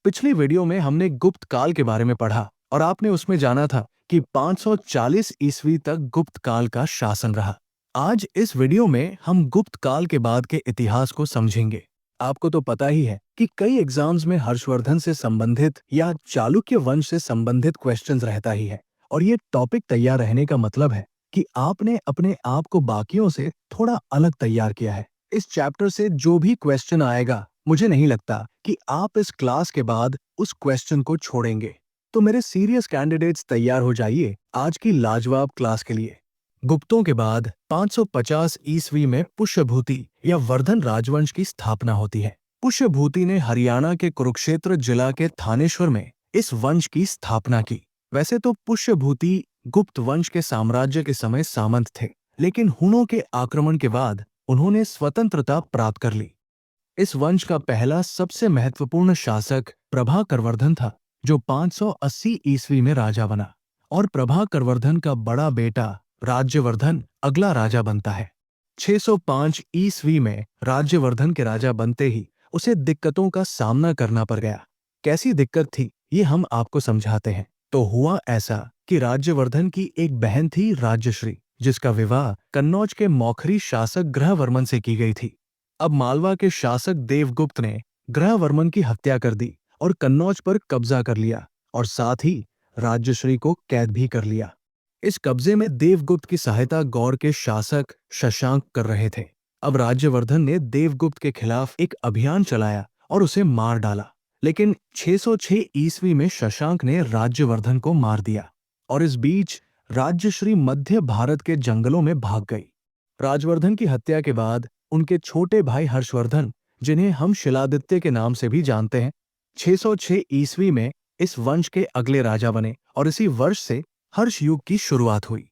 पिछली वीडियो में हमने गुप्त काल के बारे में पढ़ा और आपने उसमें जाना था कि 540 ईस्वी तक गुप्त काल का शासन रहा। आज इस वीडियो में हम गुप्त काल के बाद के इतिहास को समझेंगे। आपको तो पता ही है कि कई एग्जाम्स में हर्षवर्धन से संबंधित या चालुक्य वंश से संबंधित क्वेश्चंस रहता ही है, और ये टॉपिक तैयार रहने का मतलब है कि आपने अपने आप को बाकियों से थोड़ा अलग तैयार किया है। इस चैप्टर से जो भी क्वेश्चन आएगा, मुझे नहीं लगता कि आप इस क्लास के बाद उस क्वेश्चन को छोड़ेंगे। तो मेरे सीरियस कैंडिडेट्स तैयार हो जाइए आज की लाजवाब क्लास के लिए। गुप्तों के बाद 550 ईस्वी में पुष्यभूति या वर्धन राजवंश की स्थापना होती है। पुष्यभूति ने हरियाणा के कुरुक्षेत्र जिला के थानेश्वर में इस वंश की स्थापना की। वैसे तो पुष्यभूति गुप्त वंश के साम्राज्य के समय सामंत थे, लेकिन हुनों के आक्रमण के बाद उन्होंने स्वतंत्रता प्राप्त कर ली। इस वंश का पहला सबसे महत्वपूर्ण शासक प्रभाकरवर्धन था, जो 580 ईस्वी में राजा बना, और प्रभाकरवर्धन का बड़ा बेटा राज्यवर्धन अगला राजा बनता है। 605 ईस्वी में राज्यवर्धन के राजा बनते ही उसे दिक्कतों का सामना करना पड़ गया। कैसी दिक्कत थी, ये हम आपको समझाते हैं। तो हुआ ऐसा कि राज्यवर्धन की एक बहन थी राज्यश्री, जिसका विवाह कन्नौज के मौखरी शासक ग्रहवर्मन से की गई थी। अब मालवा के शासक देवगुप्त ने ग्रहवर्मन की हत्या कर दी और कन्नौज पर कब्जा कर लिया, और साथ ही राज्यश्री को कैद भी कर लिया। इस कब्जे में देवगुप्त की सहायता गौड़ के शासक शशांक कर रहे थे। अब राज्यवर्धन ने देवगुप्त के खिलाफ एक अभियान चलाया और उसे मार डाला, लेकिन 606 ईस्वी में शशांक ने राज्यवर्धन को मार दिया, और इस बीच राज्यश्री मध्य भारत के जंगलों में भाग गई। राजवर्धन की हत्या के बाद उनके छोटे भाई हर्षवर्धन, जिन्हें हम शिलादित्य के नाम से भी जानते हैं, 606 ईस्वी में इस वंश के अगले राजा बने, और इसी वर्ष से हर्ष युग की शुरुआत हुई।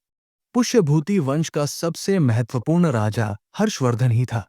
पुष्यभूति वंश का सबसे महत्वपूर्ण राजा हर्षवर्धन ही था।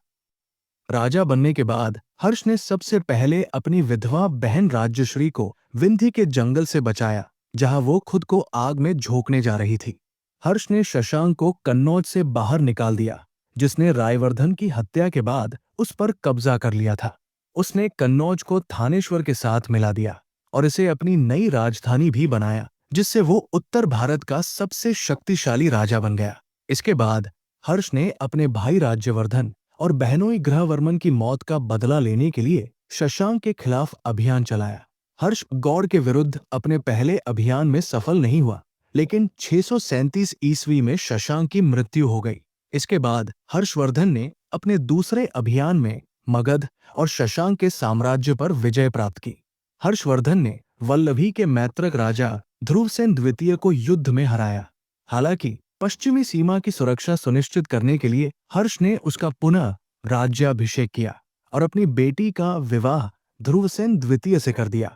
राजा बनने के बाद हर्ष ने सबसे पहले अपनी विधवा बहन राज्यश्री को विंध्य के जंगल से बचाया, जहां वो खुद को आग में झोंकने जा रही थी। हर्ष ने शशांक को कन्नौज से बाहर निकाल दिया, जिसने रायवर्धन की हत्या के बाद उस पर कब्जा कर लिया था। उसने कन्नौज को थानेश्वर के साथ मिला दिया और इसे अपनी नई राजधानी भी बनाया, जिससे वो उत्तर भारत का सबसे शक्तिशाली राजा बन गया। इसके बाद हर्ष ने अपने भाई राज्यवर्धन और बहनोई ग्रहवर्मन की मौत का बदला लेने के लिए शशांक के खिलाफ अभियान चलाया। हर्ष गौड़ के विरुद्ध अपने पहले अभियान में सफल नहीं हुआ, लेकिन 637 ईस्वी में शशांक की मृत्यु हो गई। इसके बाद हर्षवर्धन ने अपने दूसरे अभियान में मगध और शशांक के साम्राज्य पर विजय प्राप्त की। हर्षवर्धन ने वल्लभी के मैत्रक राजा ध्रुवसेन द्वितीय को युद्ध में हराया। हालांकि पश्चिमी सीमा की सुरक्षा सुनिश्चित करने के लिए हर्ष ने उसका पुनः राज्याभिषेक किया और अपनी बेटी का विवाह ध्रुवसेन द्वितीय से कर दिया।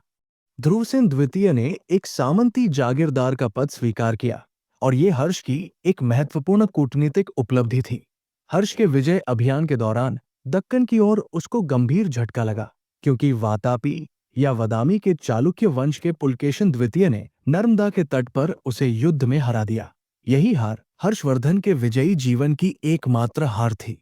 ध्रुवसेन द्वितीय ने एक सामंती जागीरदार का पद स्वीकार किया, और ये हर्ष की एक महत्वपूर्ण कूटनीतिक उपलब्धि थी। हर्ष के विजय अभियान के दौरान दक्कन की ओर उसको गंभीर झटका लगा, क्योंकि वातापी या वदामी के चालुक्य वंश के पुलकेशन द्वितीय ने नर्मदा के तट पर उसे युद्ध में हरा दिया। यही हार हर्षवर्धन के विजयी जीवन की एकमात्र हार थी।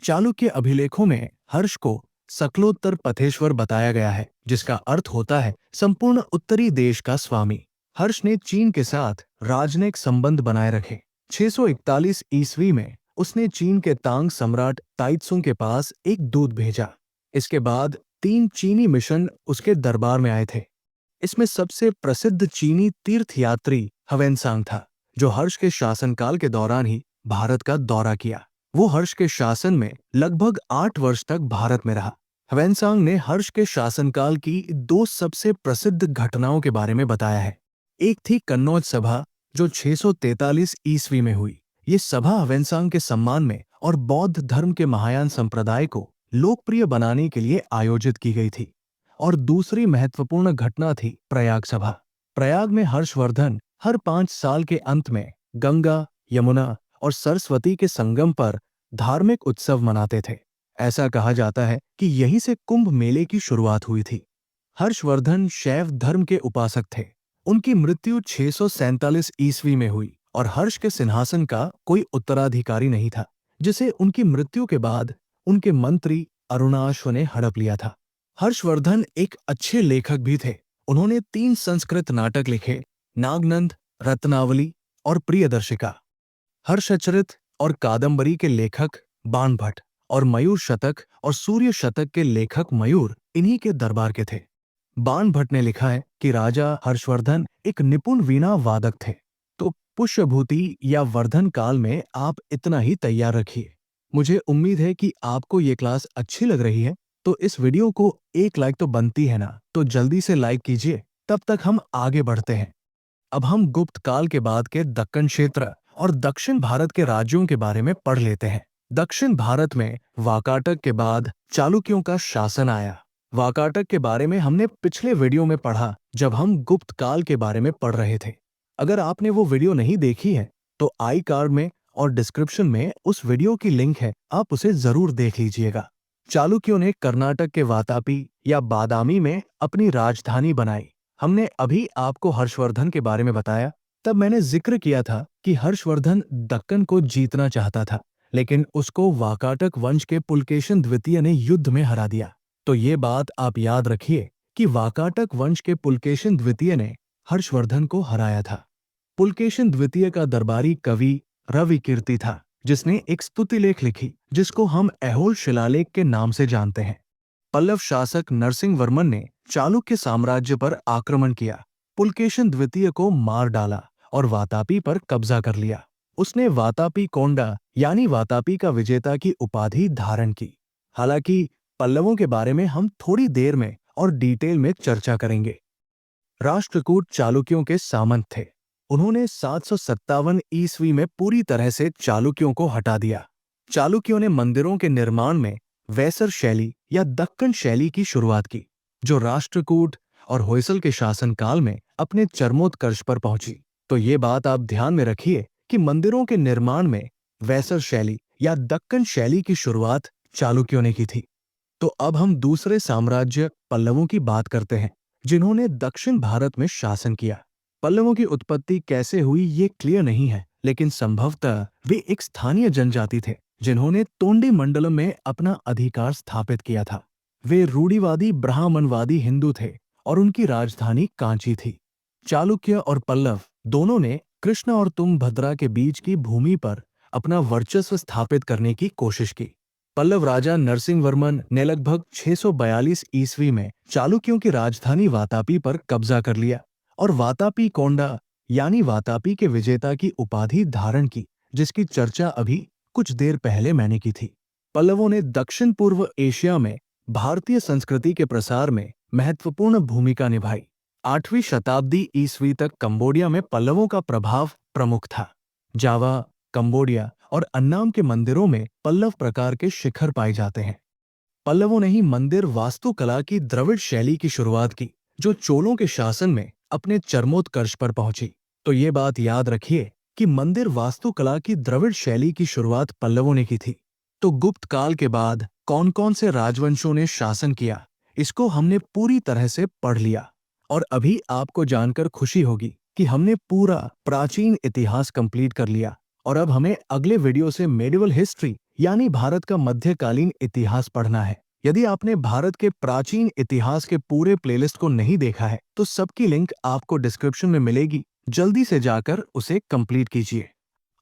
चालुक्य अभिलेखों में हर्ष को सकलोत्तर पथेश्वर बताया गया है, जिसका अर्थ होता है संपूर्ण उत्तरी देश का स्वामी। हर्ष ने चीन के साथ राजनयिक संबंध बनाए रखे। 641 ईस्वी में उसने चीन के तांग सम्राट ताइत्सुंग के पास एक दूत भेजा। इसके बाद 3 चीनी मिशन उसके दरबार में आए थे। इसमें सबसे प्रसिद्ध चीनी तीर्थयात्री ह्वेनसांग था, जो हर्ष के शासनकाल के दौरान ही भारत का दौरा किया। वो हर्ष के शासन में लगभग 8 वर्ष तक भारत में रहा। ह्वेनसांग ने हर्ष के शासनकाल की 2 सबसे प्रसिद्ध घटनाओं के बारे में बताया है। एक थी कन्नौज सभा, जो 643 ईस्वी में हुई। ये सभा ह्वेनसांग के सम्मान में और बौद्ध धर्म के महायान संप्रदाय को लोकप्रिय बनाने के लिए आयोजित की गई थी। और दूसरी महत्वपूर्ण घटना थी प्रयाग सभा। प्रयाग में हर्षवर्धन हर 5 साल के अंत में गंगा, यमुना और सरस्वती के संगम पर धार्मिक उत्सव मनाते थे। ऐसा कहा जाता है कि यहीं से कुंभ मेले की शुरुआत हुई थी। हर्षवर्धन शैव धर्म के उपासक थे। उनकी मृत्यु 647 ईस्वी में हुई, और हर्ष के सिंहासन का कोई उत्तराधिकारी नहीं था, जिसे उनकी मृत्यु के बाद उनके मंत्री अरुणाश्व ने हड़प लिया था। हर्षवर्धन एक अच्छे लेखक भी थे। उन्होंने 3 संस्कृत नाटक लिखे, नागनंद, रत्नावली और प्रियदर्शिका। हर्षचरित और कादंबरी के लेखक बाणभट्ट और मयूर शतक और सूर्य शतक के लेखक मयूर इन्हीं के दरबार के थे। बाणभट्ट ने लिखा है कि राजा हर्षवर्धन एक निपुण वीणा वादक थे। तो पुष्यभूति या वर्धन काल में आप इतना ही तैयार रखिए। मुझे उम्मीद है कि आपको ये क्लास अच्छी लग रही है, तो इस वीडियो को एक लाइक तो बनती है ना, तो जल्दी से लाइक कीजिए। तब तक हम आगे बढ़ते हैं। अब हम गुप्त काल के बाद के दक्कन क्षेत्र और दक्षिण भारत के राज्यों के बारे में पढ़ लेते हैं। दक्षिण भारत में वाकाटक के बाद चालुक्यों का शासन आया। वाकाटक के बारे में हमने पिछले वीडियो में पढ़ा जब हम गुप्त काल के बारे में पढ़ रहे थे। अगर आपने वो वीडियो नहीं देखी है तो आई कार्ड में और डिस्क्रिप्शन में उस वीडियो की लिंक है, आप उसे जरूर देख लीजिएगा। चालुक्यों ने कर्नाटक के वातापी या बादामी में अपनी राजधानी बनाई। हमने अभी आपको हर्षवर्धन के बारे में बताया, तब मैंने जिक्र किया था कि हर्षवर्धन दक्कन को जीतना चाहता था, लेकिन उसको वाकाटक वंश के पुलकेशिन द्वितीय ने युद्ध में हरा दिया। तो ये बात आप याद रखिए कि वाकाटक वंश के पुलकेशिन द्वितीय ने हर्षवर्धन को हराया था। पुलकेशिन द्वितीय का दरबारी कवि रविकीर्ति था, जिसने एक स्तुति लेख लिखी जिसको हम ऐहोल शिलालेख के नाम से जानते हैं। पल्लव शासक नरसिंह वर्मन ने चालुक्य साम्राज्य पर आक्रमण किया, पुलकेशिन द्वितीय को मार डाला और वातापी पर कब्जा कर लिया। उसने वातापी कोंडा यानी वातापी का विजेता की उपाधि धारण की। हालांकि पल्लवों के बारे में हम थोड़ी देर में और डिटेल में चर्चा करेंगे। राष्ट्रकूट चालुक्यों के सामंत थे। उन्होंने 757 ईस्वी में पूरी तरह से चालुक्यों को हटा दिया। चालुक्यों ने मंदिरों के निर्माण में वैसर शैली या दक्कन शैली की शुरुआत की, जो राष्ट्रकूट और होयसल के शासनकाल में अपने चरमोत्कर्ष पर पहुंची। तो ये बात आप ध्यान में रखिए कि मंदिरों के निर्माण में वैसर शैली या दक्कन शैली की शुरुआत चालुक्यों ने की थी। तो अब हम दूसरे साम्राज्य पल्लवों की बात करते हैं, जिन्होंने दक्षिण भारत में शासन किया। पल्लवों की उत्पत्ति कैसे हुई ये क्लियर नहीं है, लेकिन संभवतः वे एक स्थानीय जनजाति थे जिन्होंने तोंडी मंडलम में अपना अधिकार स्थापित किया था। वे रूढ़िवादी ब्राह्मणवादी हिंदू थे और उनकी राजधानी कांची थी। चालुक्य और पल्लव दोनों ने कृष्ण और तुंगभद्रा के बीच की भूमि पर अपना वर्चस्व स्थापित करने की कोशिश की। पल्लव राजा नरसिंह वर्मन ने लगभग 642 ईस्वी में चालुक्यों की राजधानी वातापी पर कब्जा कर लिया और वातापी कोंडा यानी वातापी के विजेता की उपाधि धारण की, जिसकी चर्चा अभी कुछ देर पहले मैंने की थी। पल्लवों ने दक्षिण पूर्व एशिया में भारतीय संस्कृति के प्रसार में महत्वपूर्ण भूमिका निभाई। 8वीं शताब्दी ईस्वी तक कंबोडिया में पल्लवों का प्रभाव प्रमुख था। जावा, कंबोडिया और अन्नाम के मंदिरों में पल्लव प्रकार के शिखर पाए जाते हैं। पल्लवों ने ही मंदिर वास्तुकला की द्रविड़ शैली की शुरुआत की, जो चोलों के शासन में अपने चरमोत्कर्ष पर पहुंची। तो ये बात याद रखिए कि मंदिर वास्तुकला की द्रविड़ शैली की शुरुआत पल्लवों ने की थी। तो गुप्त काल के बाद कौन कौन से राजवंशों ने शासन किया, इसको हमने पूरी तरह से पढ़ लिया। और अभी आपको जानकर खुशी होगी कि हमने पूरा प्राचीन इतिहास कंप्लीट कर लिया और अब हमें अगले वीडियो से मेडिवल हिस्ट्री यानी भारत का मध्यकालीन इतिहास पढ़ना है। यदि आपने भारत के प्राचीन इतिहास के पूरे प्लेलिस्ट को नहीं देखा है तो सबकी लिंक आपको डिस्क्रिप्शन में मिलेगी, जल्दी से जाकर उसे कंप्लीट कीजिए।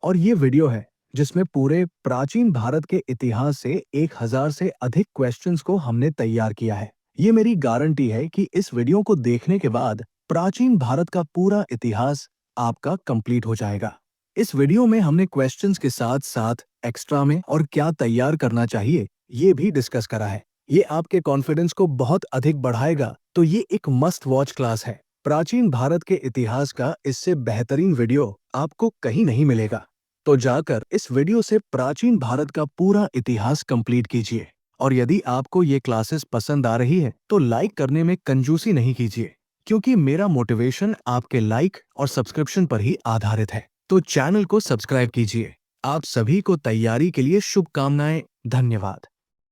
और ये वीडियो है जिसमें पूरे प्राचीन भारत के इतिहास से 1000 से अधिक क्वेश्चंस को हमने तैयार किया है। ये मेरी गारंटी है कि इस वीडियो को देखने के बाद प्राचीन भारत का पूरा इतिहास आपका कंप्लीट हो जाएगा। इस वीडियो में हमने क्वेश्चंस के साथ साथ एक्स्ट्रा में और क्या तैयार करना चाहिए ये भी डिस्कस करा है। ये आपके कॉन्फिडेंस को बहुत अधिक बढ़ाएगा, तो ये एक मस्ट वॉच क्लास है। प्राचीन भारत के इतिहास का इससे बेहतरीन वीडियो आपको कहीं नहीं मिलेगा। तो जाकर इस वीडियो से प्राचीन भारत का पूरा इतिहास कंप्लीट कीजिए। और यदि आपको ये क्लासेस पसंद आ रही है तो लाइक करने में कंजूसी नहीं कीजिए, क्योंकि मेरा मोटिवेशन आपके लाइक और सब्सक्रिप्शन पर ही आधारित है। तो चैनल को सब्सक्राइब कीजिए। आप सभी को तैयारी के लिए शुभकामनाएं। धन्यवाद।